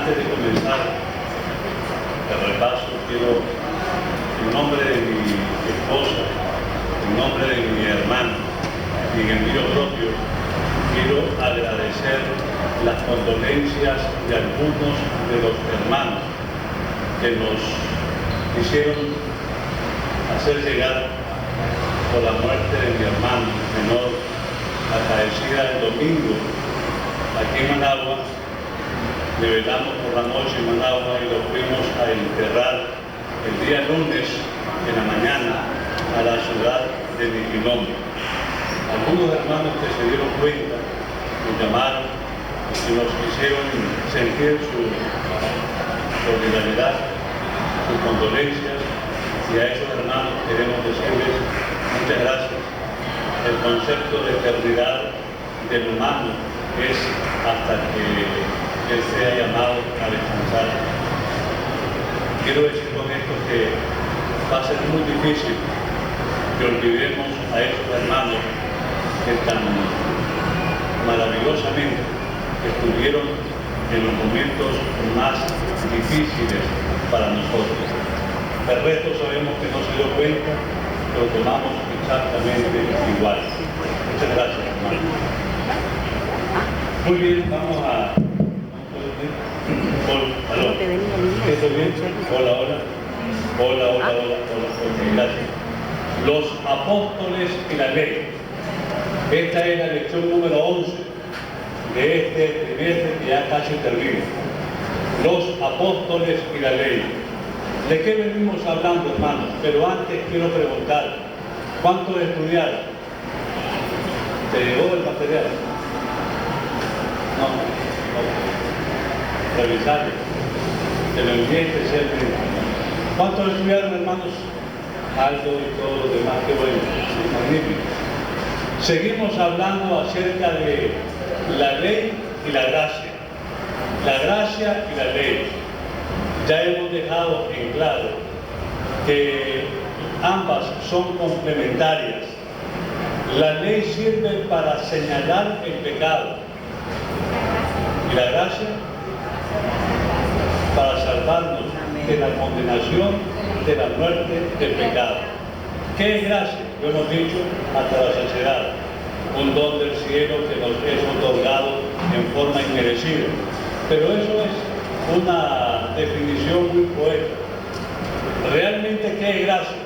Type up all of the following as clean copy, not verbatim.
Antes de comenzar el repaso, quiero, en nombre de mi esposa, en nombre de mi hermano y en el mío propio, quiero agradecer las condolencias de algunos de los hermanos que nos hicieron hacer llegar por la muerte de mi hermano menor, acaecida el domingo aquí en Managua. Le velamos por la noche en Managua y lo fuimos a enterrar el día lunes en la mañana a la ciudad de Niquilón. Algunos hermanos que se dieron cuenta nos llamaron y nos hicieron sentir su solidaridad, sus condolencias, y a esos hermanos queremos decirles muchas gracias. El concepto de eternidad del humano es hasta que Él sea llamado a descansar. Quiero decir con esto que va a ser muy difícil que olvidemos a esos hermanos que tan maravillosamente estuvieron en los momentos más difíciles para nosotros. El resto sabemos que no se dio cuenta, pero tomamos exactamente igual. Muchas gracias, hermano. Muy bien, vamos a... Hola, ¿esto bien? Hola, hola. Hola, hola, hola, hola. Ok, gracias. Los apóstoles y la ley. Esta es la lección número 11 de este trimestre que ya casi termina. Los apóstoles y la ley. ¿De qué venimos hablando, hermanos? Pero antes quiero preguntar, ¿cuántos estudiaron? ¿Te llegó el material? No. Revisarlo. Te lo envié especialmente. ¿Cuántos estudiaron, hermanos? Aldo y todos los demás, qué bueno, magnífico. Seguimos hablando acerca de la ley y la gracia. La gracia y la ley. Ya hemos dejado en claro que ambas son complementarias. La ley sirve para señalar el pecado y la gracia para salvarnos de la condenación, de la muerte, del pecado. ¿Qué es gracia? Lo hemos dicho hasta la saciedad. Un don del cielo que nos es otorgado en forma inmerecida. Pero eso es una definición muy poética. ¿Realmente qué es gracia?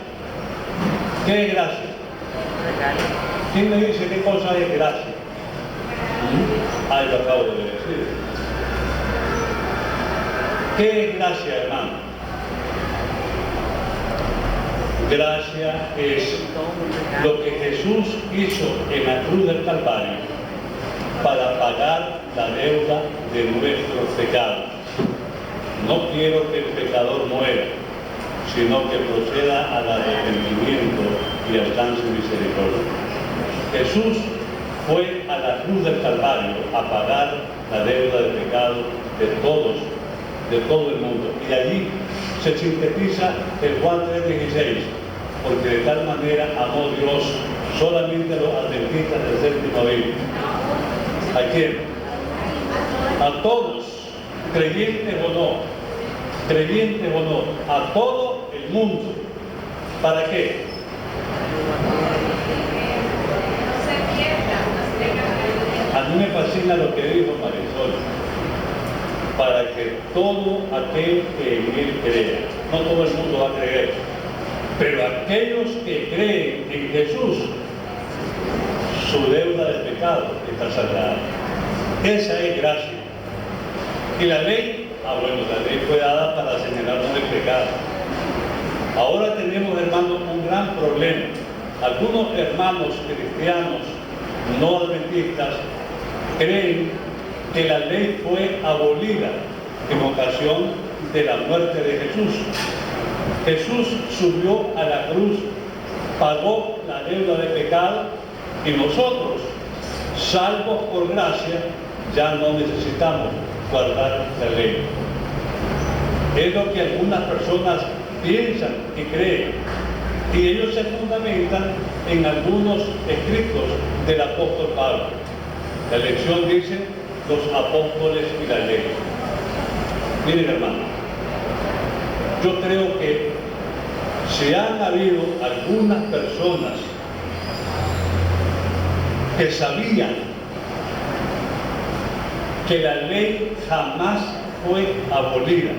¿Qué es gracia? ¿Quién me dice qué cosa es gracia? Ah, lo acabo de decir. ¿Qué es gracia, hermano? Gracia es lo que Jesús hizo en la cruz del Calvario para pagar la deuda de nuestros pecados. No quiero que el pecador muera, sino que proceda al arrepentimiento y alcance misericordia. Jesús fue a la cruz del Calvario a pagar la deuda de pecado de todos, de todo el mundo. Y allí se sintetiza el Juan 3:16, porque de tal manera amó Dios solamente a los adventistas del séptimo día. ¿A quién? A todos, creyentes o no, a todo el mundo. ¿Para qué? A mí me fascina lo que dijo Marisol. Para que todo aquel que en él crea, no todo el mundo va a creer, pero aquellos que creen en Jesús, su deuda de pecado está saldada. Esa es gracia. Y la ley, bueno, la ley fue dada para señalarnos el pecado. Ahora tenemos, hermanos, un gran problema. Algunos hermanos cristianos no adventistas creen que la ley fue abolida en ocasión de la muerte de Jesús. Jesús subió a la cruz, pagó la deuda de pecado y nosotros, salvos por gracia, ya no necesitamos guardar la ley. Es lo que algunas personas piensan y creen, y ellos se fundamentan en algunos escritos del apóstol Pablo. La lección dice los apóstoles y la ley. Miren, hermano, yo creo que si han habido algunas personas que sabían que la ley jamás fue abolida,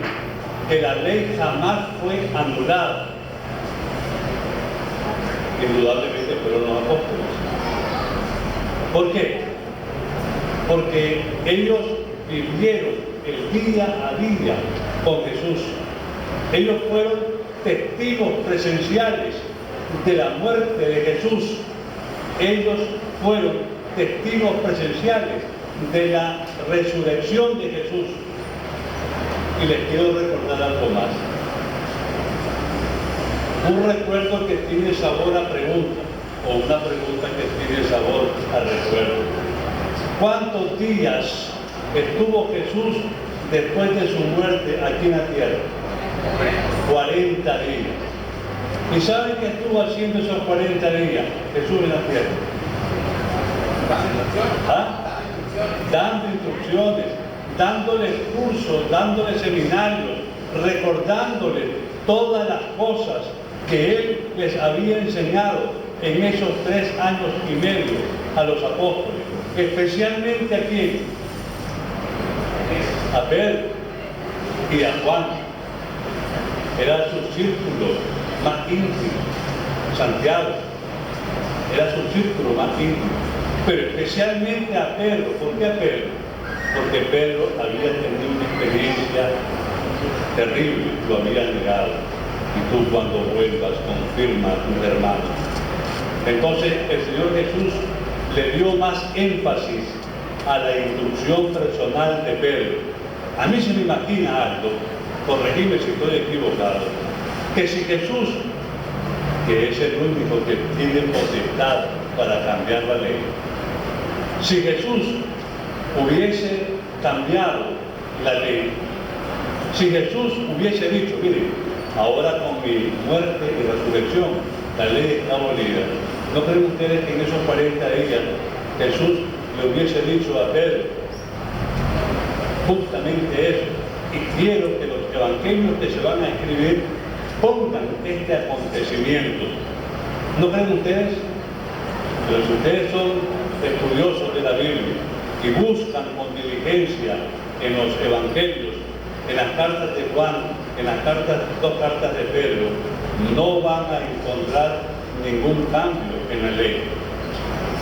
que la ley jamás fue anulada, indudablemente fueron los apóstoles. ¿Por qué? Porque ellos vivieron el día a día con Jesús. Ellos fueron testigos presenciales de la muerte de Jesús. Ellos fueron testigos presenciales de la resurrección de Jesús. Y les quiero recordar algo más. Un recuerdo que tiene sabor a pregunta, o una pregunta que tiene sabor a recuerdo. ¿Cuántos días estuvo Jesús después de su muerte aquí en la tierra? 40 días. ¿Y saben qué estuvo haciendo esos 40 días Jesús en la tierra? ¿Ah? Dando instrucciones, dándoles cursos, dándoles seminarios, recordándoles todas las cosas que Él les había enseñado en esos 3 años y medio a los apóstoles, especialmente a quién, a Pedro y a Juan. Era su círculo más íntimo. Santiago era su círculo más íntimo, pero especialmente a Pedro. ¿Por qué a Pedro? Porque Pedro había tenido una experiencia terrible, lo había negado. Y tú, cuando vuelvas, confirma a tus hermanos. Entonces el Señor Jesús le dio más énfasis a la instrucción personal de Pedro. A mí se me imagina algo, corregime si estoy equivocado, que si Jesús, que es el único que tiene potestad para cambiar la ley, si Jesús hubiese cambiado la ley, si Jesús hubiese dicho, miren, ahora con mi muerte y resurrección, la ley está abolida, ¿no creen ustedes que en esos 40 días Jesús le hubiese dicho a Pedro justamente eso? Y quiero que los evangelios que se van a escribir pongan este acontecimiento. ¿No creen ustedes? Pero si ustedes son estudiosos de la Biblia y buscan con diligencia en los evangelios, en las cartas de Juan, en las dos cartas de Pedro, no van a encontrar ningún cambio en la ley.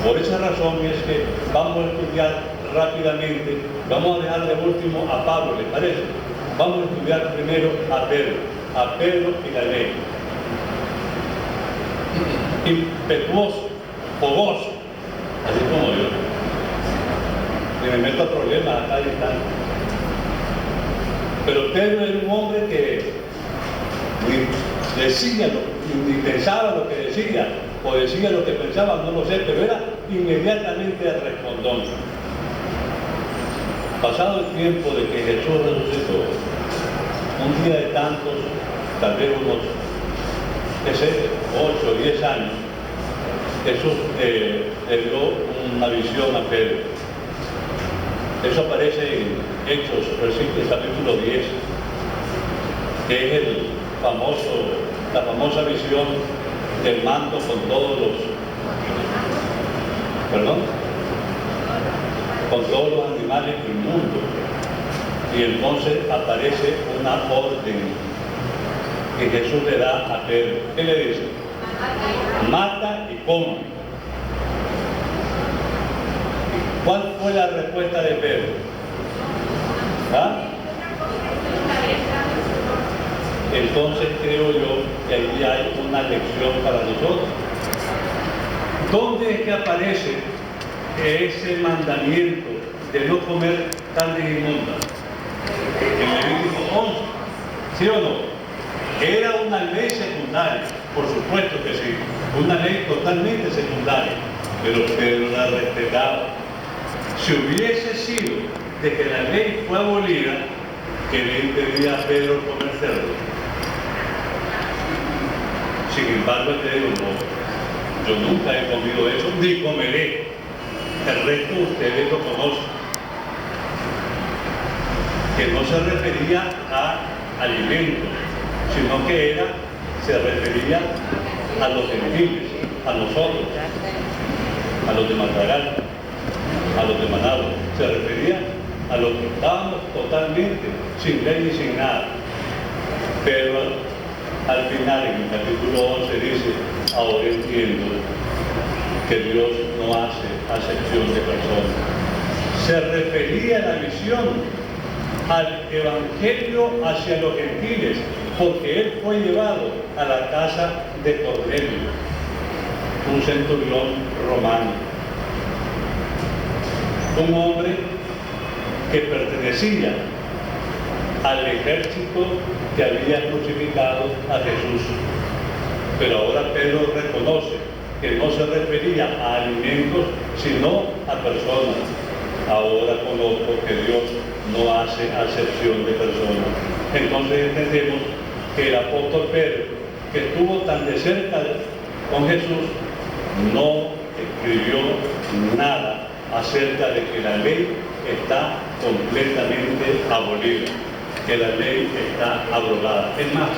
Por esa razón es que vamos a estudiar rápidamente, vamos a dejar de último a Pablo, ¿les parece? Vamos a estudiar primero a Pedro y la ley. Impetuoso, fogoso, así como yo. Y me meto a problemas acá y tal. Pero Pedro era un hombre que ni decía, ni pensaba lo que decía, o decía lo que pensaba, no lo sé, pero era inmediatamente el respondón. Pasado el tiempo de que Jesús resucitó, un día de tantos, tal vez unos 8 o 10 años, Jesús le dio una visión a Pedro. Eso aparece en Hechos, capítulo 10, que es la famosa visión del manto con todos los animales inmundos. Y entonces aparece una orden que Jesús le da a Pedro. ¿Qué le dice? Mata y come. ¿Cuál fue la respuesta de Pedro? ¿Ah? Entonces creo yo que ahí hay una lección para nosotros. ¿Dónde es que aparece ese mandamiento de no comer carne inmunda? En Levítico 11, ¿sí o no? Era una ley secundaria, por supuesto que sí, una ley totalmente secundaria, pero Pedro la respetaba. Si hubiese sido de que la ley fue abolida, ¿qué le impedía a Pedro comer cerdo? Sin embargo, Pedro no, yo nunca he comido eso, ni comeré. El resto ustedes lo conocen. que no se refería a alimentos, sino que se refería a los gentiles, a nosotros, a los de Matagalpa, a los de Managua. Se refería a los que estábamos totalmente sin ley y sin nada. Pero al final, en el capítulo 11 dice: ahora entiendo que Dios no hace acepción de personas. Se refería a la visión, al evangelio hacia los gentiles, porque él fue llevado a la casa de Cornelio, un centurión romano, un hombre que pertenecía al ejército que había crucificado a Jesús. Pero ahora Pedro reconoce que no se refería a alimentos, sino a personas. Ahora conozco que Dios no hace acepción de personas. Entonces entendemos que el apóstol Pedro, que estuvo tan de cerca con Jesús, no escribió nada acerca de que la ley está completamente abolida, que la ley está abrogada. Es más,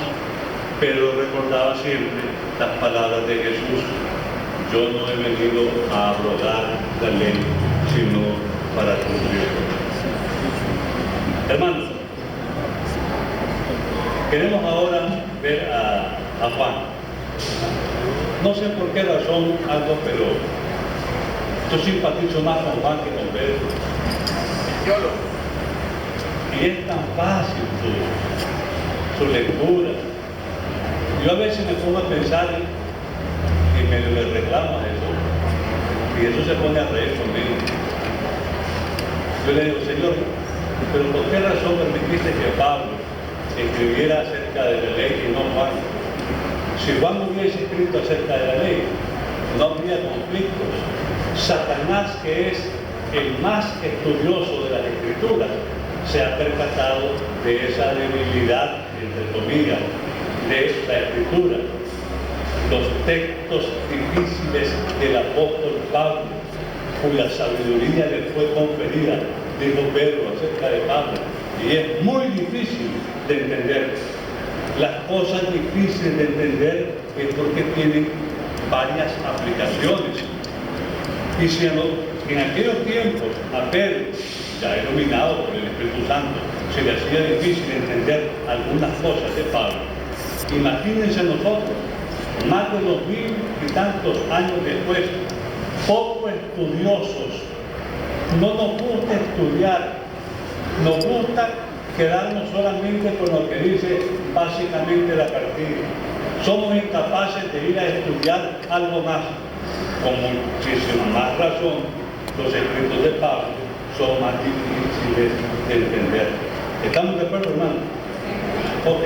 Pedro recordaba siempre las palabras de Jesús: yo no he venido a abrogar la ley, sino para cumplirla. Hermanos, queremos ahora ver a Juan. No sé por qué razón algo, pero yo simpatizo más con Juan que con Pedro. Y es tan fácil su lectura. Yo a veces me pongo a pensar y medio le reclamo a Jesús, y Jesús se pone a reír conmigo. Yo le digo: Señor, pero ¿por qué razón permitiste que Pablo escribiera acerca de la ley y no Juan? Si Juan hubiese escrito acerca de la ley, no habría conflictos. Satanás, que es el más estudioso de las Escrituras, se ha percatado de esa debilidad, entre comillas, de la Escritura. Los textos difíciles del apóstol Pablo, cuya sabiduría le fue conferida, dijo Pedro acerca de Pablo, y es muy difícil de entender. Las cosas difíciles de entender es porque tienen varias aplicaciones. Y si en aquellos tiempos a Pedro, ya iluminado por el Espíritu Santo, se le hacía difícil entender algunas cosas de Pablo, imagínense nosotros, más de 2000 y tantos años después, poco estudiosos. No nos gusta estudiar, nos gusta quedarnos solamente con lo que dice básicamente la cartilla. Somos incapaces de ir a estudiar algo más. Con muchísima más razón, los escritos de Pablo son más difíciles de entender. ¿Estamos de acuerdo, hermano? Ok.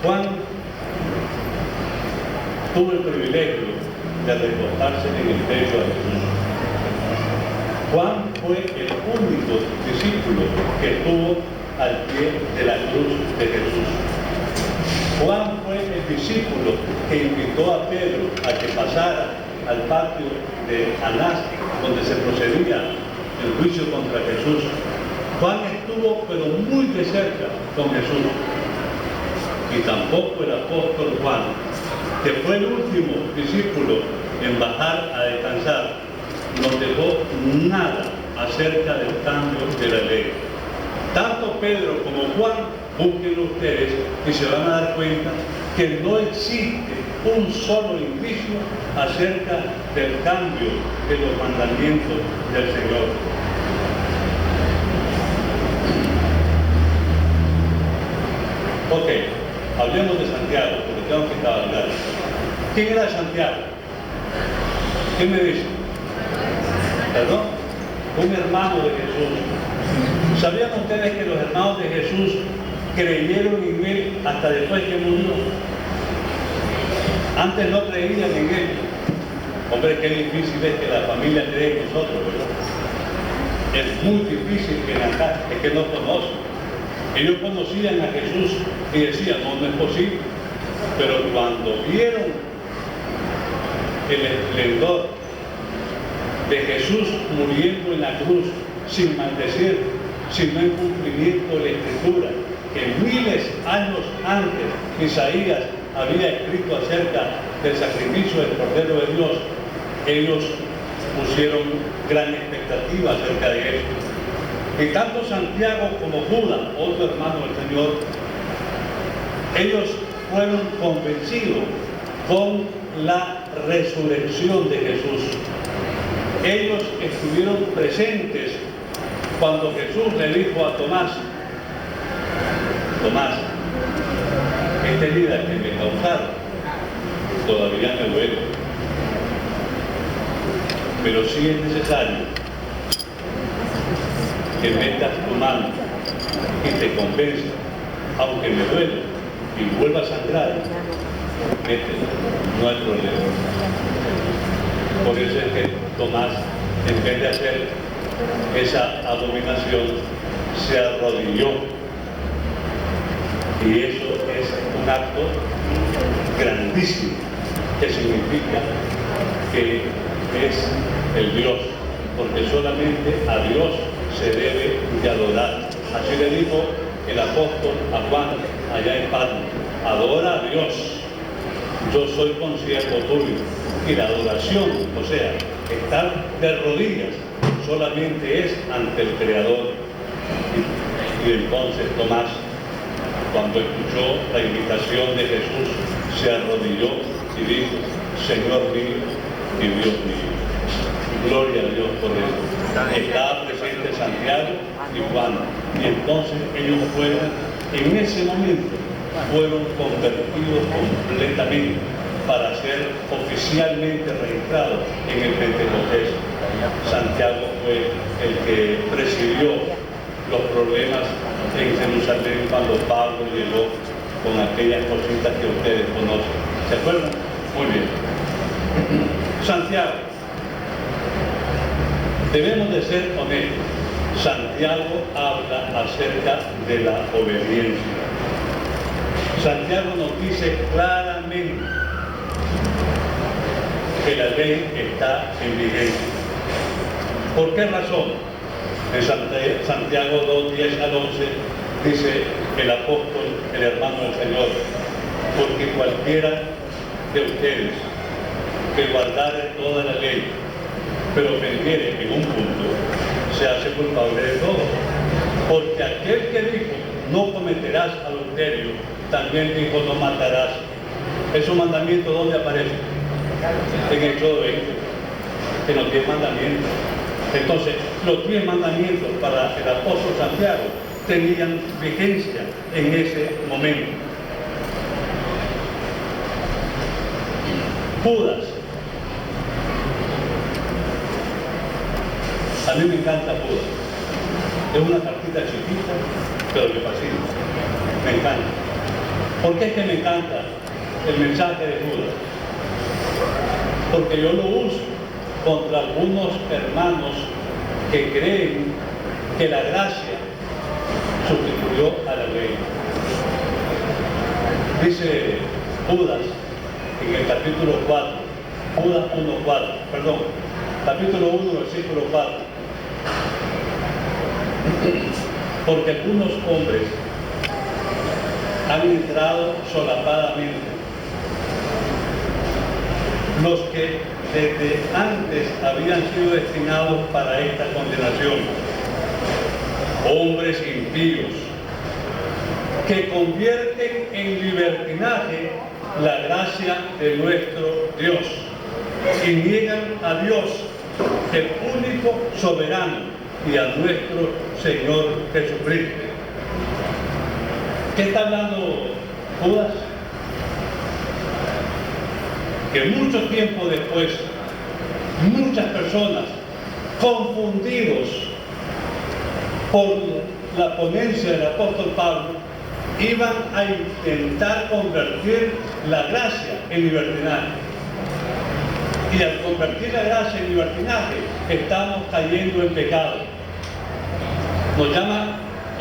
Juan tuvo el privilegio de recostarse en el pecho de Jesús. Juan fue el único discípulo que estuvo al pie de la cruz de Jesús. Juan fue el discípulo que invitó a Pedro a que pasara al patio de Anás, donde se procedía el juicio contra Jesús. Juan estuvo pero muy de cerca con Jesús. Y tampoco el apóstol Juan, que fue el último discípulo en bajar a descansar, nos dejó nada acerca del cambio de la ley. Tanto Pedro como Juan, búsquenlo ustedes y se van a dar cuenta que no existe un solo indicio acerca del cambio de los mandamientos del Señor. Ok, hablemos de Santiago, porque tengo que hablar. ¿Quién era Santiago? ¿Qué me dice? ¿Perdón? Un hermano de Jesús. ¿Sabían ustedes que los hermanos de Jesús creyeron en él hasta después que murió? Antes no creían en él. Hombre, qué difícil es que la familia cree en nosotros, ¿verdad? Es muy difícil que acá, es que no conocen. Ellos conocían a Jesús y decían: no, no es posible. Pero cuando vieron el esplendor de Jesús muriendo en la cruz, sin maldecir, sino en cumplimiento de la Escritura, que miles años antes Isaías había escrito acerca del sacrificio del Cordero de Dios. Ellos pusieron gran expectativa acerca de eso. Y tanto Santiago como Judas, otro hermano del Señor, ellos fueron convencidos con la resurrección de Jesús. Ellos estuvieron presentes cuando Jesús le dijo a Tomás: Tomás, esta herida que me causaron todavía me duele, pero sí es necesario que metas tu mano y te convenza, aunque me duele y vuelva a sangrar, mételo, no hay problema. Por eso es que Tomás, en vez de hacer esa abominación, se arrodilló. Y eso es un acto grandísimo, que significa que es el Dios, porque solamente a Dios se debe de adorar. Así le dijo el apóstol a Juan allá en Patmos: adora a Dios, yo soy consiervo tuyo. Y la adoración, o sea, estar de rodillas, solamente es ante el Creador. Y entonces Tomás, cuando escuchó la invitación de Jesús, se arrodilló y dijo: Señor mío y Dios mío. Gloria a Dios por eso. Estaba presente Santiago y Juan. Y entonces ellos fueron, en ese momento, fueron convertidos completamente para ser oficialmente registrados en el Pentecostés. Santiago fue el que presidió los problemas en Jerusalén cuando Pablo llegó con aquellas cositas que ustedes conocen. ¿Se acuerdan? Muy bien. Santiago. Debemos de ser honestos. Santiago habla acerca de la obediencia. Santiago nos dice claramente que la ley está en vigencia. ¿Por qué razón? En Santiago 2, 10 al 11 dice el apóstol, el hermano del Señor: porque cualquiera de ustedes que guardare toda la ley, pero ofendiere en un punto, se hace culpable de todo. Porque aquel que dijo: no cometerás adulterio, también dijo: no matarás. ¿Es un mandamiento dónde aparece? En Éxodo 20, en los 10 mandamientos. Entonces, los 10 mandamientos para el apóstol Santiago tenían vigencia en ese momento. Judas. A mí me encanta Judas. Es una cartita chiquita, pero me fascina. Me encanta. ¿Por qué es que me encanta el mensaje de Judas? Porque yo lo uso contra algunos hermanos que creen que la gracia sustituyó a la ley. Dice Judas en el capítulo 4, Judas 1:4, perdón, capítulo 1, versículo 4. Porque algunos hombres han entrado solapadamente, los que desde antes habían sido destinados para esta condenación, hombres impíos, que convierten en libertinaje la gracia de nuestro Dios y niegan a Dios, el único soberano, y a nuestro Señor Jesucristo. ¿Qué está hablando Judas? Que mucho tiempo después, muchas personas confundidos por la ponencia del apóstol Pablo iban a intentar convertir la gracia en libertinaje. Y al convertir la gracia en libertinaje, estamos cayendo en pecado. Nos llaman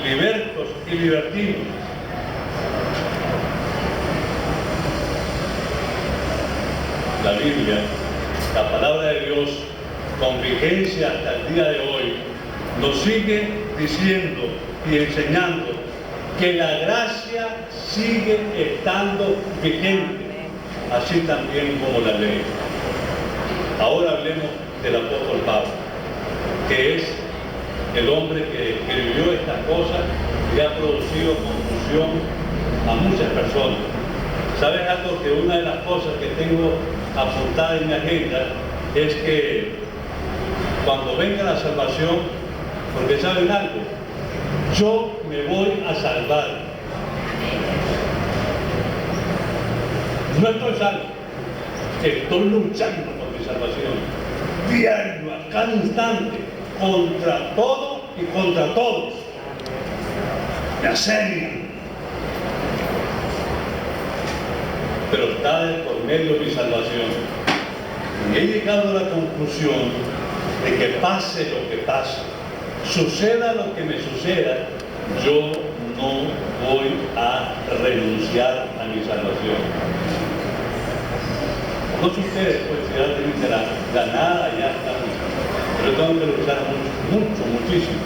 libertos y libertinos. La Biblia, la palabra de Dios, con vigencia hasta el día de hoy, nos sigue diciendo y enseñando que la gracia sigue estando vigente, así también como la ley. Ahora hablemos del apóstol Pablo, que es el hombre que escribió estas cosas y ha producido confusión a muchas personas. ¿Sabes algo? Que una de las cosas que tengo apuntada en mi agenda es que cuando venga la salvación, porque ¿saben algo? Yo me voy a salvar. No estoy salvo, estoy luchando por mi salvación. Diario, a cada instante, contra todo y contra todos. Me asedian. Pero está de por medio de mi salvación. Y he llegado a la conclusión de que pase lo que pase, suceda lo que me suceda, yo no voy a renunciar a mi salvación. No sé ustedes, pues si ya tienen ganada, ya están, pero tengo que luchar muchísimo.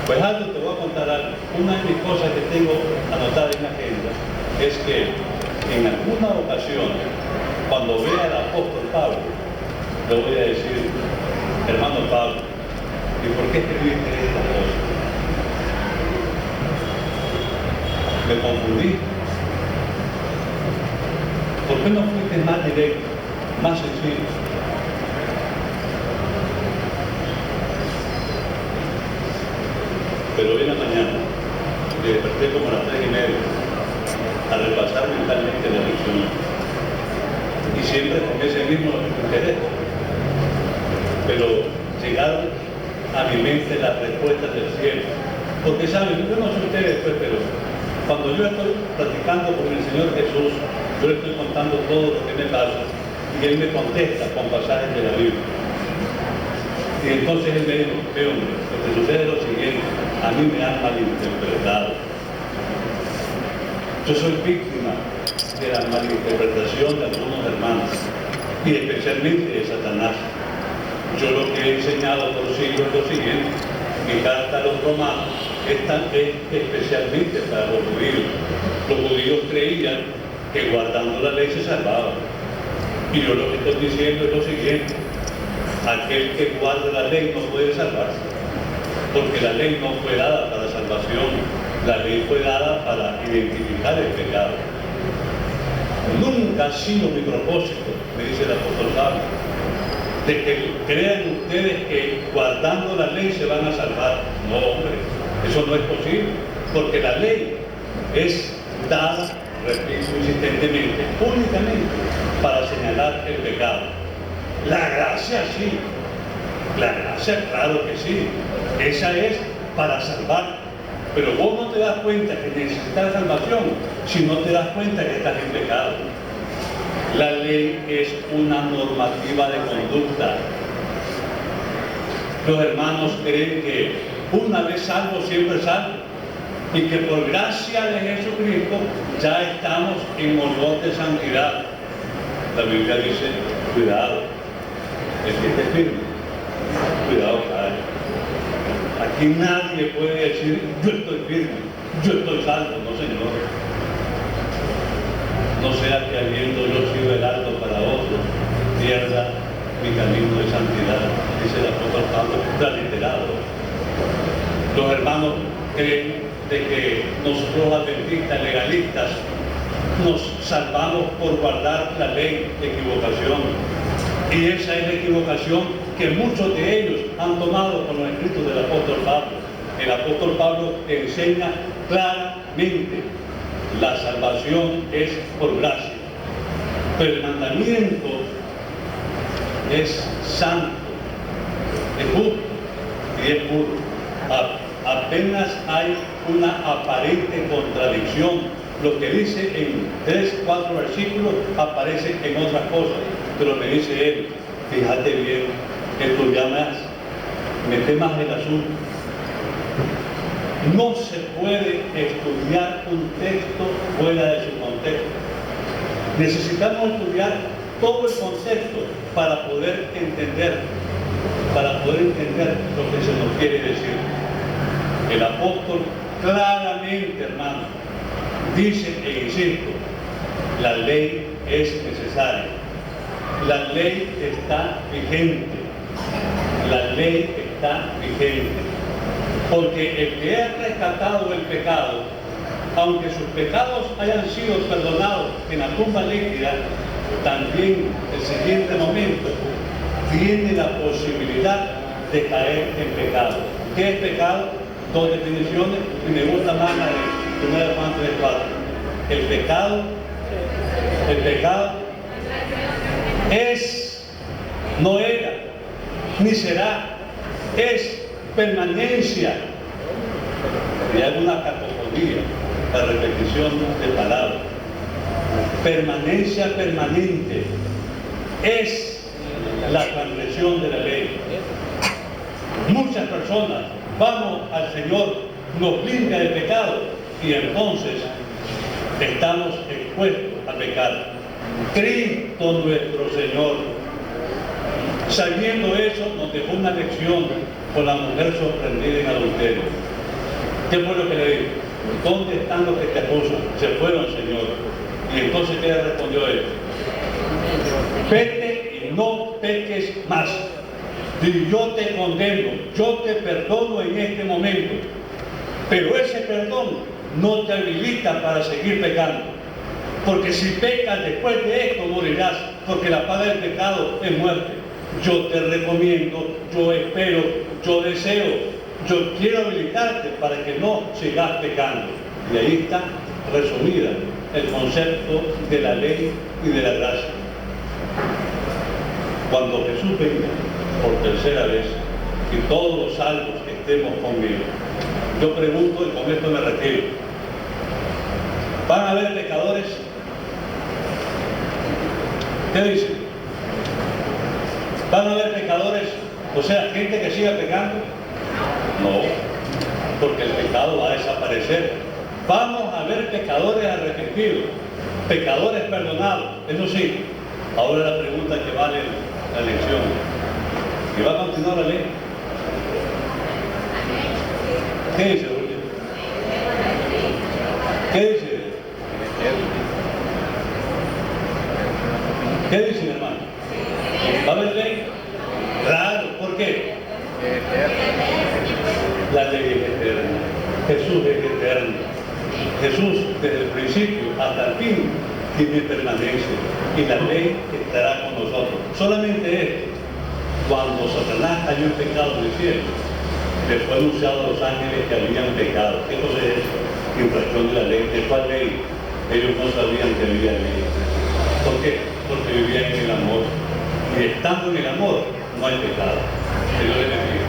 Pues algo te voy a contar algo. Una de mis cosas que tengo anotada en la agenda es que en alguna ocasión, cuando vea al apóstol Pablo, le voy a decir, hermano Pablo, ¿y por qué escribiste esta cosa? Me confundí. ¿Por qué no fuiste más directo, más sencillo? Pero hoy en la mañana me desperté como a las 3:30 a repasar mentalmente la lección. Y siempre con ese mismo interés. Pero llegaron a mi mente las respuestas del cielo. Porque saben, yo no sé ustedes, pues, pero cuando yo estoy platicando con el Señor Jesús, yo le estoy contando todo lo que me pasa y Él me contesta con pasajes de la Biblia. Y entonces Él me dijo, hombre, lo que sucede es lo siguiente, a mí me han malinterpretado. Yo soy víctima de la malinterpretación de algunos hermanos y especialmente de Satanás. Yo lo que he enseñado por siglos es lo siguiente: mi carta a los romanos es especialmente para los judíos. Los judíos creían que guardando la ley se salvaban. Y yo lo que estoy diciendo es lo siguiente: aquel que guarda la ley no puede salvarse, porque la ley no fue dada para salvación, la ley fue dada para identificar el pecado. Nunca ha sido mi propósito, me dice el apóstol Pablo, de que crean ustedes que guardando la ley se van a salvar. No, hombre, eso no es posible, porque la ley es dada, repito insistentemente, únicamente para señalar el pecado. La gracia sí, la gracia claro que sí, esa es para salvar. Pero vos no te das cuenta que necesitas salvación si no te das cuenta que estás en pecado. La ley es una normativa de conducta. Los hermanos creen que una vez salvo, siempre salvo, y que por gracia de Jesucristo ya estamos en olor de santidad. La Biblia dice, cuidado, el que esté firme, cuidado, cae. Aquí nadie puede decir, yo estoy firme, yo estoy salvo. No, Señor. No sea que habiendo yo sido heraldo para otros, pierda mi camino de santidad, dice el apóstol Pablo, transliterado. Los hermanos creen de que nosotros adventistas, legalistas, nos salvamos por guardar la ley de equivocación. Y esa es la equivocación que muchos de ellos han tomado con los escritos del apóstol Pablo. El apóstol Pablo enseña claramente: la salvación es por gracia. Pero el mandamiento es santo, es justo y es puro. Apenas hay una aparente contradicción. Lo que dice en 3, 4 versículos aparece en otras cosas. Pero me dice él, fíjate bien, estudia más, mete más el asunto. No se puede estudiar un texto fuera de su contexto. Necesitamos estudiar todo el contexto para poder entender, para poder entender lo que se nos quiere decir. El apóstol claramente, hermano, dice e insisto, la ley es necesaria, la ley está vigente, la ley está vigente, porque el que ha rescatado el pecado, aunque sus pecados hayan sido perdonados en la tumba líquida, también el siguiente momento tiene la posibilidad de caer en pecado. ¿Qué es pecado? Dos definiciones, y me gusta más la de 1 Juan 3:4. El pecado es, no era, ni será, es permanencia. Y hay una cacofonía, la repetición de palabras. Permanencia permanente es la transgresión de la ley. Muchas personas vamos al Señor, nos limpia de pecado y entonces estamos expuestos a pecar. Cristo nuestro Señor, sabiendo eso, nos dejó una lección con la mujer sorprendida en adulterio. ¿Qué fue lo que le dijo? ¿Dónde están los que te acusan? Se fueron, Señor. Y entonces, ¿qué le respondió él? Vete y no peques más. Y yo te condeno, yo te perdono en este momento. Pero ese perdón no te habilita para seguir pecando. Porque si pecas después de esto, morirás. Porque la paga del pecado es muerte. Yo te recomiendo, yo espero, yo deseo, yo quiero habilitarte para que no sigas pecando. Y ahí está resumida el concepto de la ley y de la gracia. Cuando Jesús venga por tercera vez y todos los salvos estemos conmigo, yo pregunto, y con esto me retiro, ¿van a haber pecadores? ¿Qué dicen? ¿Van a haber pecadores? O sea, gente que siga pecando. No, porque el pecado va a desaparecer. Vamos a ver pecadores arrepentidos, pecadores perdonados. Eso sí, ahora la pregunta que vale la lección: ¿y va a continuar la ley? ¿Qué dice, Julio? ¿Qué dice? ¿Qué dice, hermano? ¿Va a haber ley? Claro, ¿por qué? La ley es eterna. Jesús es eterno. Jesús, desde el principio hasta el fin, tiene permanencia. Y la ley estará con nosotros. Solamente esto: cuando Satanás cayó en pecado en el cielo, les fue anunciado a los ángeles que habían pecado. ¿Qué cosa es eso? Infracción de la ley. ¿De cuál ley? Ellos no sabían que había ley. ¿Por qué? Porque vivían en el amor. Y estando en el amor, no hay pecado. Señor les bendiga.